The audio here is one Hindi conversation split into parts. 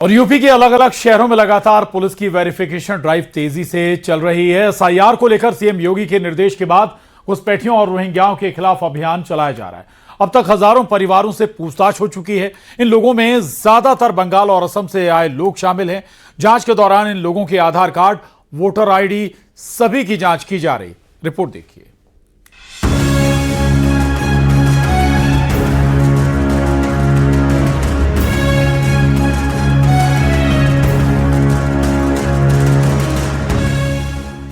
और यूपी के अलग अलग शहरों में लगातार पुलिस की वेरिफिकेशन ड्राइव तेजी से चल रही है। एसआईआर को लेकर सीएम योगी के निर्देश के बाद घुसपैठियों और रोहिंग्याओं के खिलाफ अभियान चलाया जा रहा है। अब तक हजारों परिवारों से पूछताछ हो चुकी है। इन लोगों में ज्यादातर बंगाल और असम से आए लोग शामिल हैं। जांच के दौरान इन लोगों के आधार कार्ड, वोटर आईडी सभी की जांच की जा रही। रिपोर्ट देखिए।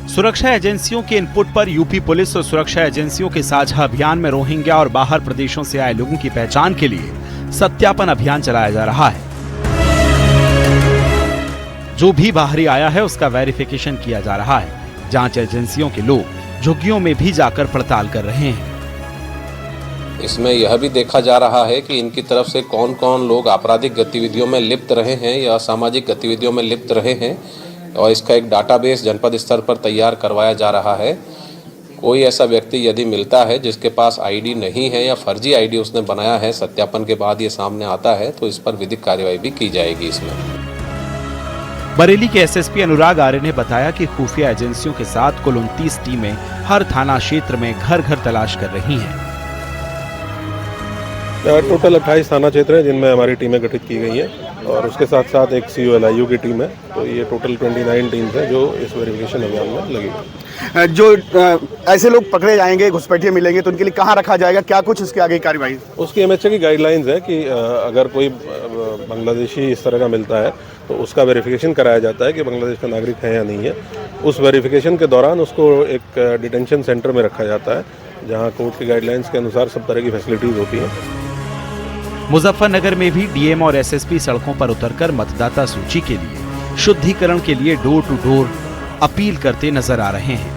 सुरक्षा एजेंसियों के इनपुट पर यूपी पुलिस और सुरक्षा एजेंसियों के साझा अभियान में रोहिंग्या और बाहर प्रदेशों से आए लोगों की पहचान के लिए सत्यापन अभियान चलाया जा रहा है। जो भी बाहरी आया है उसका वेरिफिकेशन किया जा रहा है। जांच एजेंसियों के लोग झुग्गियों में भी जाकर पड़ताल कर रहे हैं। इसमें यह भी देखा जा रहा है कि इनकी तरफ से कौन कौन लोग आपराधिक गतिविधियों में लिप्त रहे हैं या असामाजिक गतिविधियों में लिप्त रहे हैं, और इसका एक डाटाबेस जनपद स्तर पर तैयार करवाया जा रहा है। कोई ऐसा व्यक्ति यदि मिलता है जिसके पास आईडी नहीं है या फर्जी आईडी उसने बनाया है, सत्यापन के बाद ये सामने आता है तो इस पर विधिक कार्रवाई भी की जाएगी। इसमें बरेली के एसएसपी अनुराग आर्य ने बताया कि खुफिया एजेंसियों के साथ कुल 29 टीमें हर थाना क्षेत्र में घर घर तलाश कर रही हैं। टोटल 28 थाना क्षेत्र हैं जिनमें हमारी टीमें गठित की गई हैं और उसके साथ साथ एक COLIU की टीम है। तो ये टोटल 29 टीम्स हैं जो इस वेरिफिकेशन अभियान में लगी। जो ऐसे लोग पकड़े जाएंगे, घुसपैठिए मिलेंगे, तो उनके लिए कहाँ रखा जाएगा, क्या कुछ उसके आगे कार्रवाई? उसकी MHA की गाइडलाइंस है कि अगर कोई बांग्लादेशी इस तरह का मिलता है तो उसका वेरिफिकेशन कराया जाता है कि बांग्लादेश का नागरिक है या नहीं है। उस वेरिफिकेशन के दौरान उसको एक डिटेंशन सेंटर में रखा जाता है जहाँ कोर्ट की गाइडलाइंस के अनुसार सब तरह की फैसिलिटीज होती हैं। मुजफ्फरनगर में भी डीएम और एसएसपी सड़कों पर उतरकर मतदाता सूची के लिए शुद्धिकरण के लिए डोर टू डोर अपील करते नजर आ रहे हैं।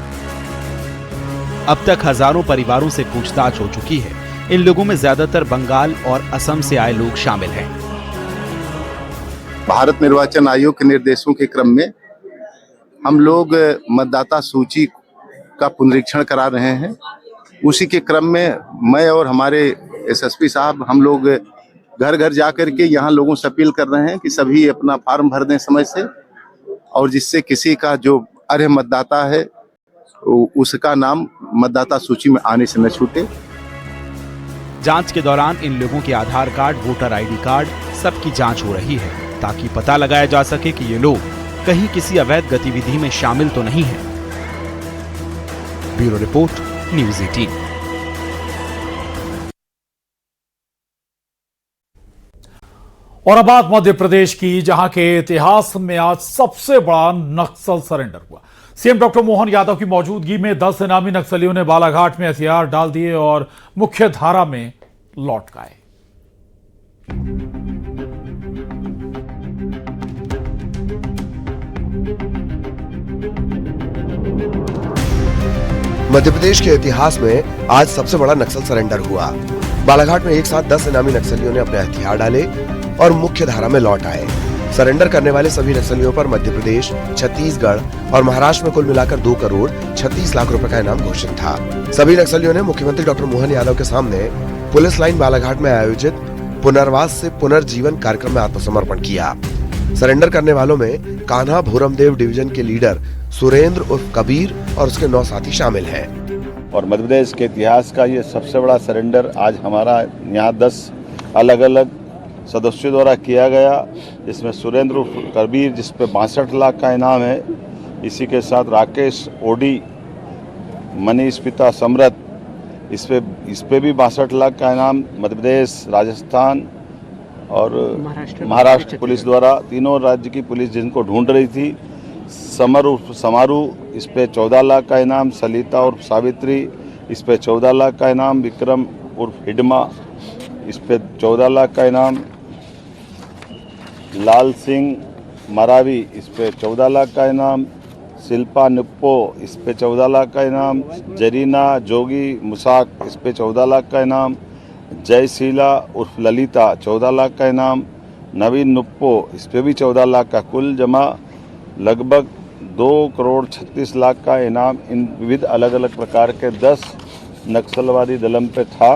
अब तक हजारों परिवारों से पूछताछ हो चुकी है। इन लोगों में ज्यादातर बंगाल और असम से आए लोग शामिल हैं। भारत निर्वाचन आयोग के निर्देशों के क्रम में हम लोग मतदाता सूची का पुनरीक्षण करा रहे हैं। उसी के क्रम में मैं और हमारे एसएसपी साहब हम लोग घर घर जा कर के यहाँ लोगों से अपील कर रहे हैं कि सभी अपना फॉर्म भर दें समय से, और जिससे किसी का जो अर्ह मतदाता है उसका नाम मतदाता सूची में आने से न छूटे। जांच के दौरान इन लोगों के आधार कार्ड, वोटर आईडी कार्ड सबकी जांच हो रही है ताकि पता लगाया जा सके कि ये लोग कहीं किसी अवैध गतिविधि में शामिल तो नहीं है। Bureau report, news 18। और अब बात मध्य प्रदेश की, जहां के इतिहास में आज सबसे बड़ा नक्सल सरेंडर हुआ। सीएम डॉक्टर मोहन यादव की मौजूदगी में 10 इनामी नक्सलियों ने बालाघाट में हथियार डाल दिए और मुख्य धारा में लौट गए। मध्य प्रदेश के इतिहास में आज सबसे बड़ा नक्सल सरेंडर हुआ। बालाघाट में एक साथ 10 इनामी नक्सलियों ने अपने हथियार डाले और मुख्य धारा में लौट आए। सरेंडर करने वाले सभी नक्सलियों पर मध्य प्रदेश, छत्तीसगढ़ और महाराष्ट्र में कुल मिलाकर 2 करोड़ 36 लाख रुपए का इनाम घोषित था। सभी नक्सलियों ने मुख्यमंत्री डॉक्टर मोहन यादव के सामने पुलिस लाइन बालाघाट में आयोजित पुनर्वास से पुनर्जीवन कार्यक्रम में आत्मसमर्पण किया। सरेंडर करने वालों में कान्हा भोरमदेव डिवीजन के लीडर सुरेंद्र उर्फ कबीर और उसके 9 साथी शामिल हैं। और मध्य प्रदेश के इतिहास का ये सबसे बड़ा सरेंडर आज हमारा यहाँ 10 अलग अलग सदस्यों द्वारा किया गया। इसमें सुरेंद्र उर्फ कबीर जिस पे 62 लाख का इनाम है, इसी के साथ राकेश ओडी, मनीष पिता समरत, इस पे भी 62 लाख का इनाम मध्य प्रदेश, राजस्थान और महाराष्ट्र पुलिस द्वारा, तीनों राज्य की पुलिस जिनको ढूंढ रही थी। समर उर्फ समारू, इस पे 14 लाख का इनाम। सलिता उर्फ सावित्री, इस पे 14 लाख का इनाम। विक्रम उर्फ हिडमा, इस पे 14 लाख का इनाम। लाल सिंह मरावी, इस पे 14 लाख का इनाम। शिल्पा निप्पो, इस पे 14 लाख का इनाम। जरीना जोगी मुसाक, इस पे 14 लाख का इनाम। जयशीला उर्फ ललिता, 14 लाख का इनाम। नवीन नुप्पो, इस पे भी 14 लाख का। कुल जमा लगभग 2 करोड़ 36 लाख का इनाम इन विविध अलग अलग प्रकार के 10 नक्सलवादी दलम पे था।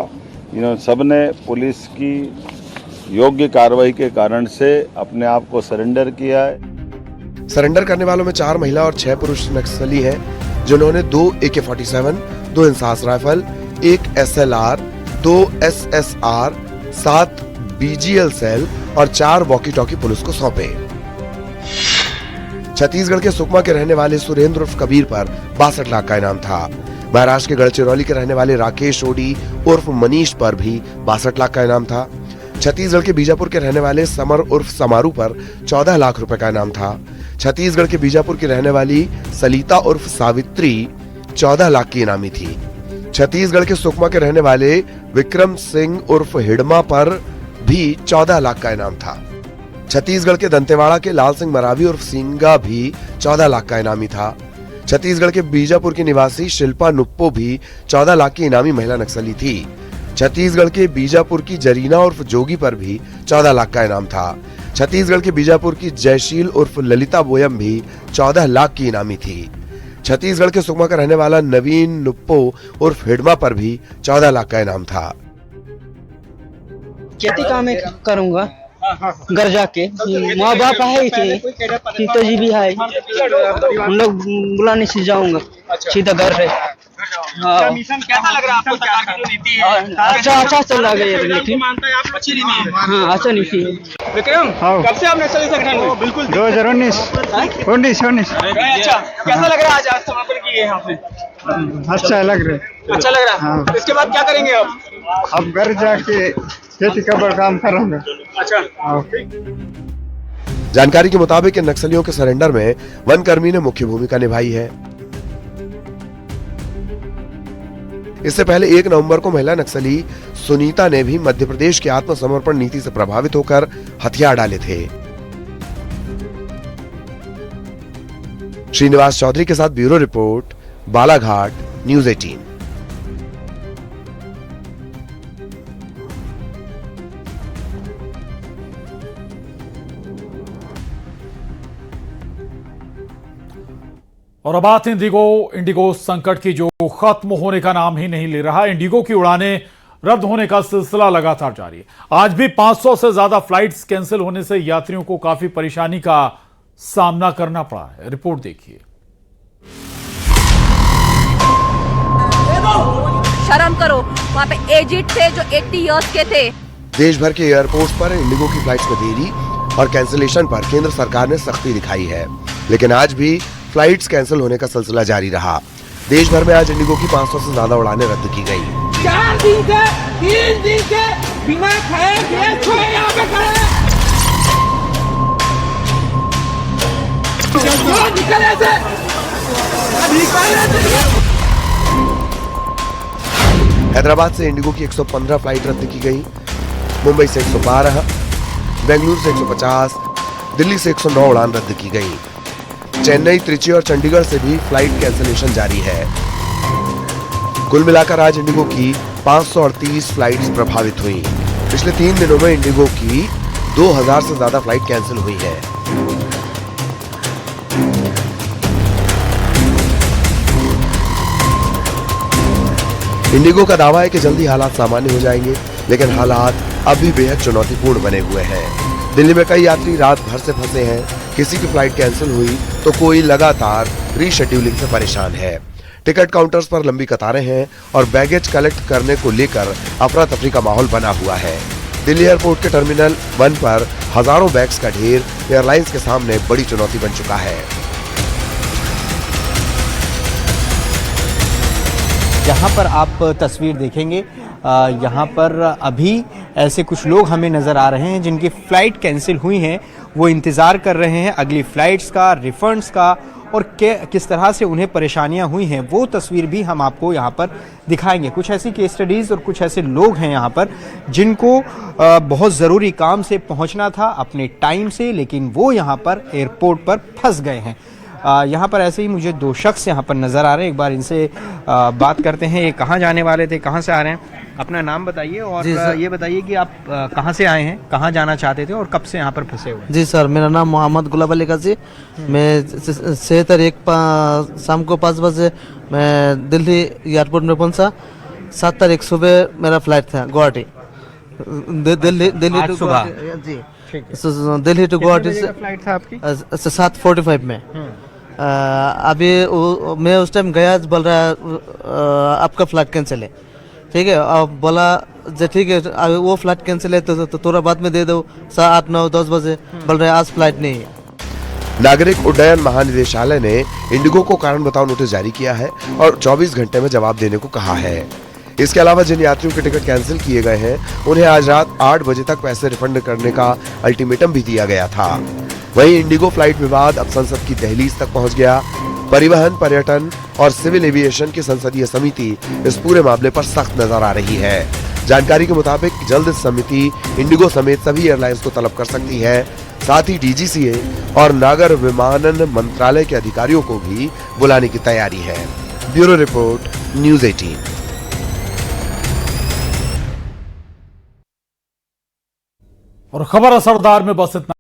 इन्होंने सबने पुलिस की योग्य कार्रवाई के कारण से अपने आप को सरेंडर किया है। सरेंडर करने वालों में 4 महिला और 6 पुरुष नक्सली हैं, जिन्होंने 2 AK-47, 2 INSAS rifle, 1 SLR, 2 SSR, 7 BGL shell और 4 वॉकी टॉकी पुलिस को सौंपे। छत्तीसगढ़ के सुकमा के रहने वाले सुरेंद्र उर्फ कबीर पर 62 लाख का इनाम था। महाराष्ट्र के गढ़चिरौली के रहने वाले राकेश ओडी उर्फ मनीष पर भी 62 लाख का इनाम था। छत्तीसगढ़ के बीजापुर के रहने वाले समर उर्फ समारू पर 14 लाख रुपए का इनाम था। छत्तीसगढ़ के बीजापुर की रहने वाली सलिता उर्फ सावित्री 14 लाख की इनामी थी। छत्तीसगढ़ के सुकमा के रहने वाले विक्रम सिंह उर्फ हिडमा पर भी 14 लाख का इनाम था। छत्तीसगढ़ के दंतेवाड़ा के लाल सिंह मरावी उर्फ सिंगा भी 14 लाख का इनामी था। छत्तीसगढ़ के बीजापुर की निवासी शिल्पा नुप्पो भी 14 लाख की इनामी महिला नक्सली थी। छत्तीसगढ़ के बीजापुर की जरीना उर्फ जोगी पर भी 14 लाख का इनाम था। छत्तीसगढ़ के बीजापुर की जयशील उर्फ ललिता बोयम भी 14 लाख की इनामी थी। छत्तीसगढ़ के सुकमा का रहने वाला नवीन नुप्पो उर्फ हिडमा पर भी 14 लाख का इनाम था। खेती काम करूंगा घर जाके, माँ बाप है इतने, पिताजी भी है, हम लोग बुलाने से जाऊंगा सीधा घर से। हाँ। कैसा लग रहा है आपको सरकार की जो नीति है? अच्छा चल रहा है ये नीति। मानता है आप अच्छी नीति है? हाँ अच्छा नीति है। विक्रम, कब से आप नक्सली संगठन में? बिल्कुल 2019। अच्छा, कैसा लग रहा है आज समापन किए हैं आपने? अच्छा लग रहा है। अच्छा लग रहा है। हाँ। इसके बाद क्या करेंगे आप? अब घर जाके खेती का काम करूंगा। अच्छा। जानकारी के मुताबिक इन नक्सलियों के सरेंडर में वन कर्मी ने मुख्य भूमिका निभाई है। इससे पहले 1 नवंबर को महिला नक्सली सुनीता ने भी मध्य प्रदेश की आत्मसमर्पण नीति से प्रभावित होकर हथियार डाले थे। श्रीनिवास चौधरी के साथ ब्यूरो रिपोर्ट, बालाघाट, न्यूज़ 18। और अब बात इंडिगो संकट की, जो खत्म होने का नाम ही नहीं ले रहा। इंडिगो की उड़ानें रद्द होने का सिलसिला लगातार जारी है। आज भी 500 से ज्यादा फ्लाइट्स कैंसिल होने से यात्रियों को काफी परेशानी का सामना करना पड़ा है। रिपोर्ट देखिए। शर्म करो, वहाँ पे एजेड थे जो 80 इयर्स के थे। देश भर के एयरपोर्ट पर इंडिगो की फ्लाइट्स में देरी और कैंसिलेशन पर केंद्र सरकार ने सख्ती दिखाई है, लेकिन आज भी फ्लाइट्स कैंसिल होने का सिलसिला जारी रहा। देश भर में आज इंडिगो की 500 से ज्यादा उड़ानें रद्द की गई। 4 दिन से 3 दिन से बिना खाए पिए सोए यहाँ पे खड़े। हैदराबाद से इंडिगो की 115 फ्लाइट रद्द की गई। मुंबई से 112, बेंगलुरु से 150, दिल्ली से 109 उड़ान रद्द की गई। चेन्नई, त्रिची और चंडीगढ़ से भी फ्लाइट कैंसिलेशन जारी है। कुल मिलाकर आज इंडिगो की 538 फ्लाइट्स प्रभावित हुई। पिछले 3 दिनों में इंडिगो की 2000 से ज्यादा फ्लाइट कैंसिल हुई है। इंडिगो का दावा है कि जल्दी हालात सामान्य हो जाएंगे, लेकिन हालात अभी बेहद चुनौतीपूर्ण बने हुए हैं। दिल्ली में कई यात्री रात भर से फंसे हैं। किसी की फ्लाइट कैंसिल हुई तो कोई लगातार रीशेड्यूलिंग से परेशान है। टिकट काउंटर्स पर लंबी कतारें हैं और बैगेज कलेक्ट करने को लेकर अफरा तफरी का माहौल बना हुआ है। दिल्ली एयरपोर्ट के टर्मिनल 1 पर हजारों बैग्स का ढेर एयरलाइंस के सामने बड़ी चुनौती बन चुका है। यहाँ पर आप तस्वीर देखेंगे, यहाँ पर अभी ऐसे कुछ लोग हमें नज़र आ रहे हैं जिनकी फ़्लाइट कैंसिल हुई हैं। वो इंतज़ार कर रहे हैं अगली फ़्लाइट्स का, रिफ़ंड्स का, और किस तरह से उन्हें परेशानियां हुई हैं वो तस्वीर भी हम आपको यहाँ पर दिखाएंगे। कुछ ऐसी केस स्टडीज़ और कुछ ऐसे लोग हैं यहाँ पर जिनको बहुत ज़रूरी काम से पहुँचना था अपने टाइम से, लेकिन वो यहाँ पर एयरपोर्ट पर फंस गए हैं। यहाँ पर ऐसे ही मुझे 2 शख्स यहाँ पर नज़र आ रहे हैं। एक बार इनसे बात करते हैं। ये कहाँ जाने वाले थे, कहाँ से आ रहे हैं? अपना नाम बताइए और ये बताइए कि आप कहाँ से आए हैं, कहाँ जाना चाहते थे और कब से यहाँ पर फंसे हुए? जी सर, मेरा नाम मोहम्मद गुलाब अली काजी। मैं 6 तारीख शाम को 5 बजे मैं दिल्ली एयरपोर्ट में पहुँचा। 7 तारीख सुबह मेरा फ्लाइट था गुवाहाटी। दिल्ली दिल्ली आज टू सुबह। गुवाहाटी जी ठीक है। दिल्ली टू गुवाहाटी कितने से बजे का फ्लाइट था आपकी? 7:45 में। अभी मैं उस टाइम गया, बोल रहा है आपका फ्लाइट कैंसिल है। ठीक है, अब बोला जो ठीक है अभी वो फ्लाइट कैंसिल है तो थोड़ा बाद में दे दो 8, 9, 10 बजे। बोल रहे आज फ्लाइट नहीं है। नागरिक उड्डयन महानिदेशालय ने इंडिगो को कारण बताओ नोटिस जारी किया है और 24 घंटे में जवाब देने को कहा है। इसके अलावा जिन यात्रियों के टिकट कैंसिल किए गए हैं उन्हें आज रात 8 बजे तक पैसे रिफंड करने का अल्टीमेटम भी दिया गया था। वहीं इंडिगो फ्लाइट विवाद अब संसद की दहलीज तक पहुंच गया। परिवहन, पर्यटन और सिविल एविएशन की संसदीय समिति इस पूरे मामले पर सख्त नजर आ रही है। जानकारी के मुताबिक जल्द इस समिति इंडिगो समेत सभी एयरलाइंस को तलब कर सकती है। साथ ही डीजीसीए और नागर विमानन मंत्रालय के अधिकारियों को भी बुलाने की तैयारी है। Bureau report, news 18। और खबर असरदार में बस इतना।